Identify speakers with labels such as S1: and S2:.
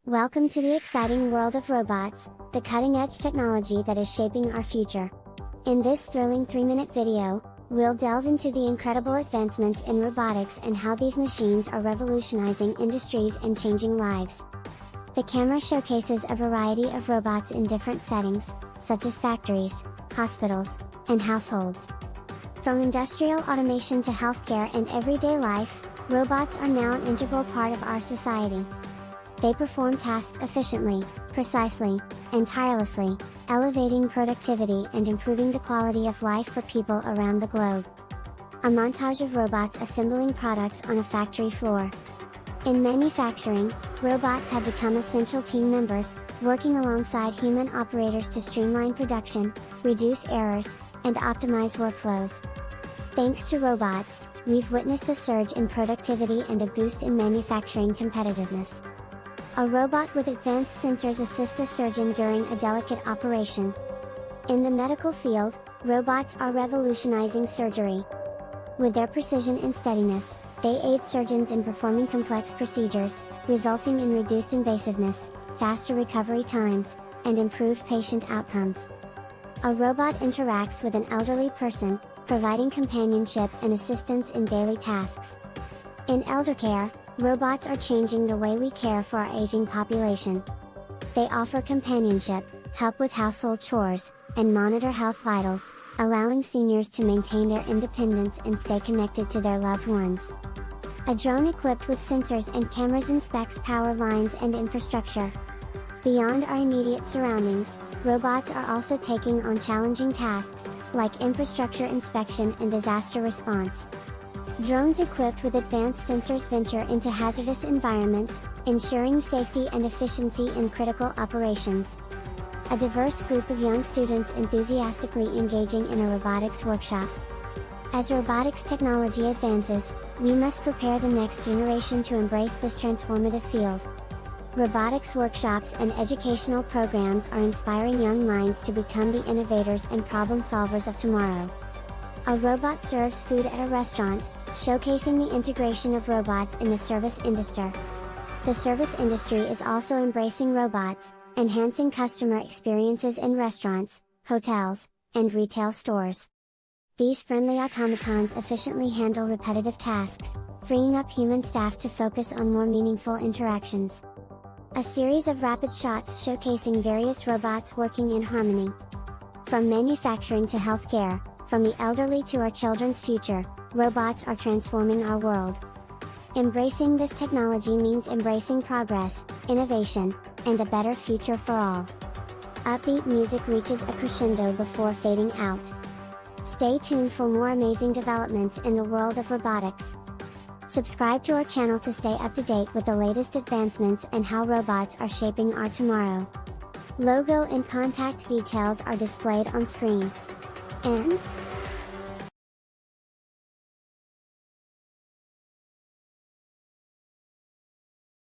S1: Welcome to the exciting world of robots, the cutting-edge technology that is shaping our future. In this thrilling 3-minute video, we'll delve into the incredible advancements in robotics and how these machines are revolutionizing industries and changing lives. The camera showcases a variety of robots in different settings, such as factories, hospitals, and households. From industrial automation to healthcare and everyday life, robots are now an integral part of our society. They perform tasks efficiently, precisely, and tirelessly, elevating productivity and improving the quality of life for people around the globe. A montage of robots assembling products on a factory floor. In manufacturing, robots have become essential team members, working alongside human operators to streamline production, reduce errors, and optimize workflows. Thanks to robots, we've witnessed a surge in productivity and a boost in manufacturing competitiveness. A robot with advanced sensors assists a surgeon during a delicate operation. In the medical field, robots are revolutionizing surgery. With their precision and steadiness, they aid surgeons in performing complex procedures, resulting in reduced invasiveness, faster recovery times, and improved patient outcomes. A robot interacts with an elderly person, providing companionship and assistance in daily tasks. In eldercare, robots are changing the way we care for our aging population. They offer companionship, help with household chores, and monitor health vitals, allowing seniors to maintain their independence and stay connected to their loved ones. A drone equipped with sensors and cameras inspects power lines and infrastructure. Beyond our immediate surroundings, robots are also taking on challenging tasks, like infrastructure inspection and disaster response. Drones equipped with advanced sensors venture into hazardous environments, ensuring safety and efficiency in critical operations. A diverse group of young students enthusiastically engaging in a robotics workshop. As robotics technology advances, we must prepare the next generation to embrace this transformative field. Robotics workshops and educational programs are inspiring young minds to become the innovators and problem solvers of tomorrow. A robot serves food at a restaurant, showcasing the integration of robots in the service industry. The service industry is also embracing robots, enhancing customer experiences in restaurants, hotels, and retail stores. These friendly automatons efficiently handle repetitive tasks, freeing up human staff to focus on more meaningful interactions. A series of rapid shots showcasing various robots working in harmony. From manufacturing to healthcare, from the elderly to our children's future, robots are transforming our world. Embracing this technology means embracing progress, innovation, and a better future for all. Upbeat music reaches a crescendo before fading out. Stay tuned for more amazing developments in the world of robotics. Subscribe to our channel to stay up to date with the latest advancements and how robots are shaping our tomorrow. Logo and contact details are displayed on screen. And